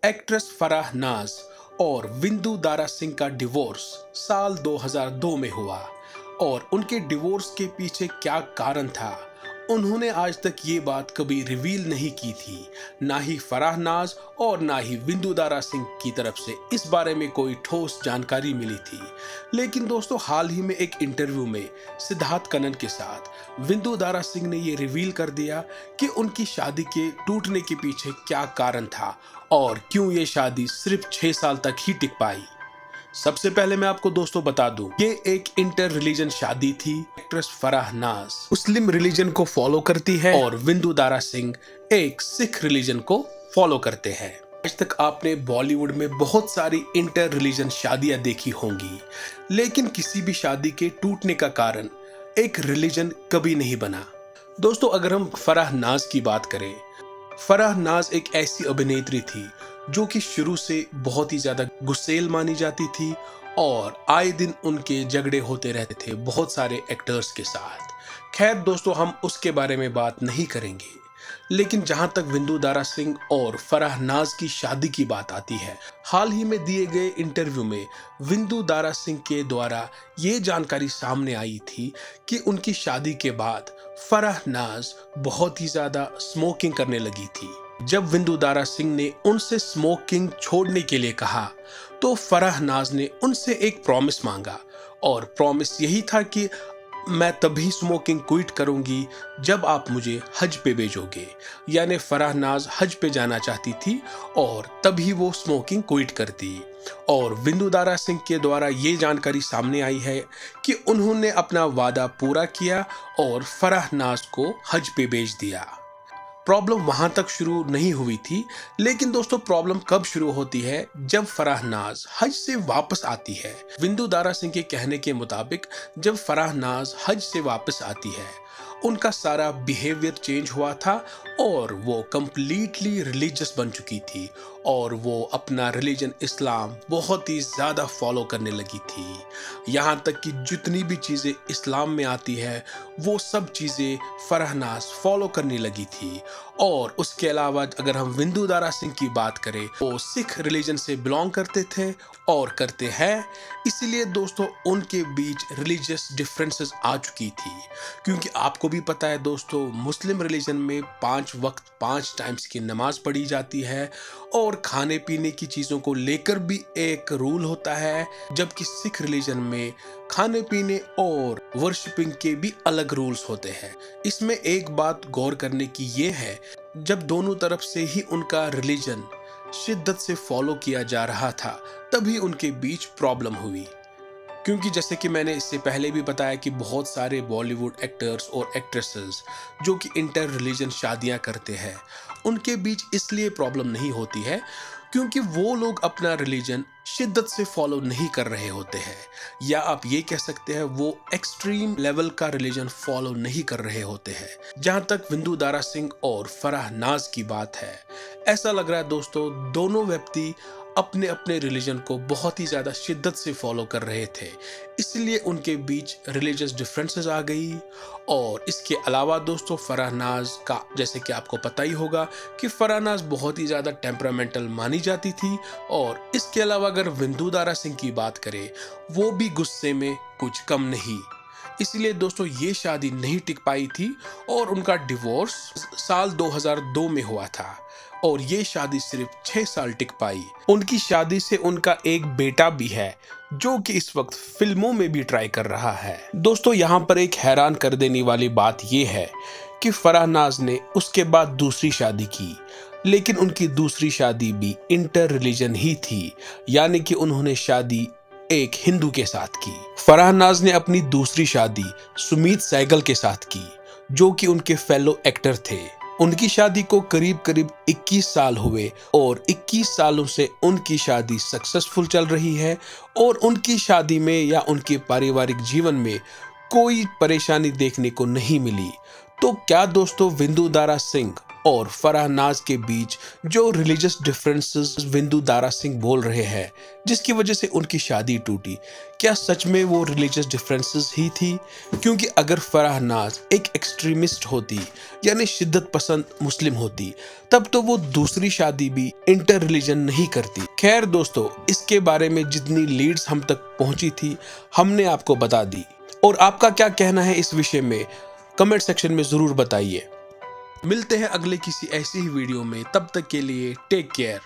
Actress Farah नाज और विंदु दारा सिंह का डिवोर्स साल 2002 में हुआ और उनके डिवोर्स के पीछे क्या कारण था, उन्होंने आज तक ये बात कभी रिवील नहीं की थी। ना ही फराह नाज और ना ही विंदु दारा सिंह की तरफ से इस बारे में कोई ठोस जानकारी मिली थी। लेकिन दोस्तों, हाल ही में एक इंटरव्यू में सिद्धार्थ कनन के साथ विंदु दारा सिंह ने ये रिवील कर दिया कि उनकी शादी के टूटने के पीछे क्या कारण था और क्यों ये शादी सिर्फ 6 साल तक ही टिक पाई। सबसे पहले मैं आपको दोस्तों बता दूं, ये एक इंटर रिलीजन शादी थी। एक्ट्रेस फराह नाज मुस्लिम रिलीजन को फॉलो करती है और विंदु दारा सिंह एक सिख रिलीजन को फॉलो करते हैं। आज तक आपने बॉलीवुड में बहुत सारी इंटर रिलीजन शादियां देखी होंगी, लेकिन किसी भी शादी के टूटने का कारण एक रिलीजन कभी नहीं बना। दोस्तों, अगर हम फराह नाज की बात करें, फराह नाज एक ऐसी अभिनेत्री थी जो कि शुरू से बहुत ही ज्यादा गुस्सेल मानी जाती थी और आए दिन उनके झगड़े होते रहते थे बहुत सारे एक्टर्स के साथ। खैर दोस्तों, हम उसके बारे में बात नहीं करेंगे, लेकिन जहां तक विंदु दारा सिंह और फराह नाज की शादी की बात आती है, हाल ही में दिए गए इंटरव्यू में विंदु दारा सिंह के द्वारा ये जानकारी सामने आई थी कि उनकी शादी के बाद फराह नाज बहुत ही ज्यादा स्मोकिंग करने लगी थी। जब विंदु दारा सिंह ने उनसे स्मोकिंग छोड़ने के लिए कहा, तो फराह नाज ने उनसे एक प्रॉमिस मांगा और प्रॉमिस यही था कि मैं तभी स्मोकिंग क्विट करूंगी जब आप मुझे हज पे भेजोगे। यानी फराह नाज हज पे जाना चाहती थी और तभी वो स्मोकिंग क्विट करती। और विंदु दारा सिंह के द्वारा ये जानकारी सामने आई है कि उन्होंने अपना वादा पूरा किया और फराह नाज को हज पे भेज दिया। प्रॉब्लम वहां तक शुरू नहीं हुई थी, लेकिन दोस्तों प्रॉब्लम कब शुरू होती है, जब फराह नाज हज से वापस आती है। विंदु दारा सिंह के कहने के मुताबिक जब फराह नाज हज से वापस आती है, उनका सारा बिहेवियर चेंज हुआ था और वो कंप्लीटली रिलीजियस बन चुकी थी और वो अपना रिलीजन इस्लाम बहुत ही ज़्यादा फॉलो करने लगी थी। यहाँ तक कि जितनी भी चीज़ें इस्लाम में आती है वो सब चीज़ें फराह नाज फॉलो करने लगी थी। और उसके अलावा अगर हम विंदु दारा सिंह की बात करें, वो सिख रिलीजन से बिलोंग करते थे और करते हैं, इसीलिए दोस्तों उनके बीच रिलीजियस डिफरेंसेस आ चुकी थी। क्योंकि आपको भी पता है दोस्तों, मुस्लिम रिलीजन में 5 वक्त 5 टाइम्स की नमाज पढ़ी जाती है और खाने पीने की चीज़ों को लेकर भी एक रूल होता है, जबकि सिख रिलीजन में खाने पीने और वर्शिपिंग के भी अलग रूल्स होते हैं। इसमें एक बात गौर करने की ये है, जब दोनों तरफ से ही उनका रिलीजन शिद्दत से फॉलो किया जा रहा था, तभी उनके बीच प्रॉब्लम हुई। क्योंकि जैसे कि मैंने इससे पहले भी बताया कि बहुत सारे बॉलीवुड एक्टर्स और एक्ट्रेसेस जो कि इंटर रिलीजन शादियां करते हैं, उनके बीच इसलिए प्रॉब्लम नहीं होती है क्योंकि वो लोग अपना रिलीजन शिद्दत से फॉलो नहीं कर रहे होते हैं, या आप ये कह सकते हैं वो एक्सट्रीम लेवल का रिलीजन फॉलो नहीं कर रहे होते हैं। जहां तक विंदु दारा सिंह और फराह नाज की बात है, ऐसा लग रहा है दोस्तों दोनों व्यक्ति अपने अपने रिलीजन को बहुत ही ज़्यादा शिद्दत से फॉलो कर रहे थे, इसलिए उनके बीच रिलीजियस डिफरेंसेस आ गई। और इसके अलावा दोस्तों फराह नाज का, जैसे कि आपको पता ही होगा कि फराह नाज बहुत ही ज़्यादा टेम्परामेंटल मानी जाती थी। और इसके अलावा अगर विंदु दारा सिंह की बात करें, वो भी गुस्से में कुछ कम नहीं, इसलिए दोस्तों ये शादी नहीं टिक पाई थी और उनका डिवोर्स साल 2002 में हुआ था और ये शादी सिर्फ 6 साल टिक पाई। उनकी शादी से उनका एक बेटा भी है जो कि इस वक्त फिल्मों में भी ट्राई कर रहा है। दोस्तों यहाँ पर एक हैरान कर देने वाली बात यह है कि फराह नाज ने उसके बाद दूसरी शादी की, लेकिन उनकी दूसरी शादी भी इंटर रिलीजन ही थी, यानी कि उन्होंने शादी एक हिंदू के साथ की। फराह नाज ने अपनी दूसरी शादी सुमीत सहगल के साथ की, जो कि उनके फेलो एक्टर थे। उनकी शादी को करीब करीब 21 साल हुए और 21 सालों से उनकी शादी सक्सेसफुल चल रही है और उनकी शादी में या उनके पारिवारिक जीवन में कोई परेशानी देखने को नहीं मिली। तो क्या दोस्तों विंदु दारा सिंह और फराह नाज के बीच जो रिलीजियस डिफरेंसेस विंदु दारा सिंह बोल रहे हैं जिसकी वजह से उनकी शादी टूटी, क्या सच में वो रिलीजियस डिफरेंसेस ही थी? क्योंकि अगर फराह नाज एक एक्सट्रीमिस्ट होती यानी शिद्दत पसंद मुस्लिम होती तब तो वो दूसरी शादी भी इंटर रिलीजन नहीं करती। खैर दोस्तों, इसके बारे में जितनी लीड्स हम तक पहुंची थी हमने आपको बता दी, और आपका क्या कहना है इस विषय में कमेंट सेक्शन में जरूर बताइए। मिलते हैं अगले किसी ऐसी ही वीडियो में, तब तक के लिए टेक केयर।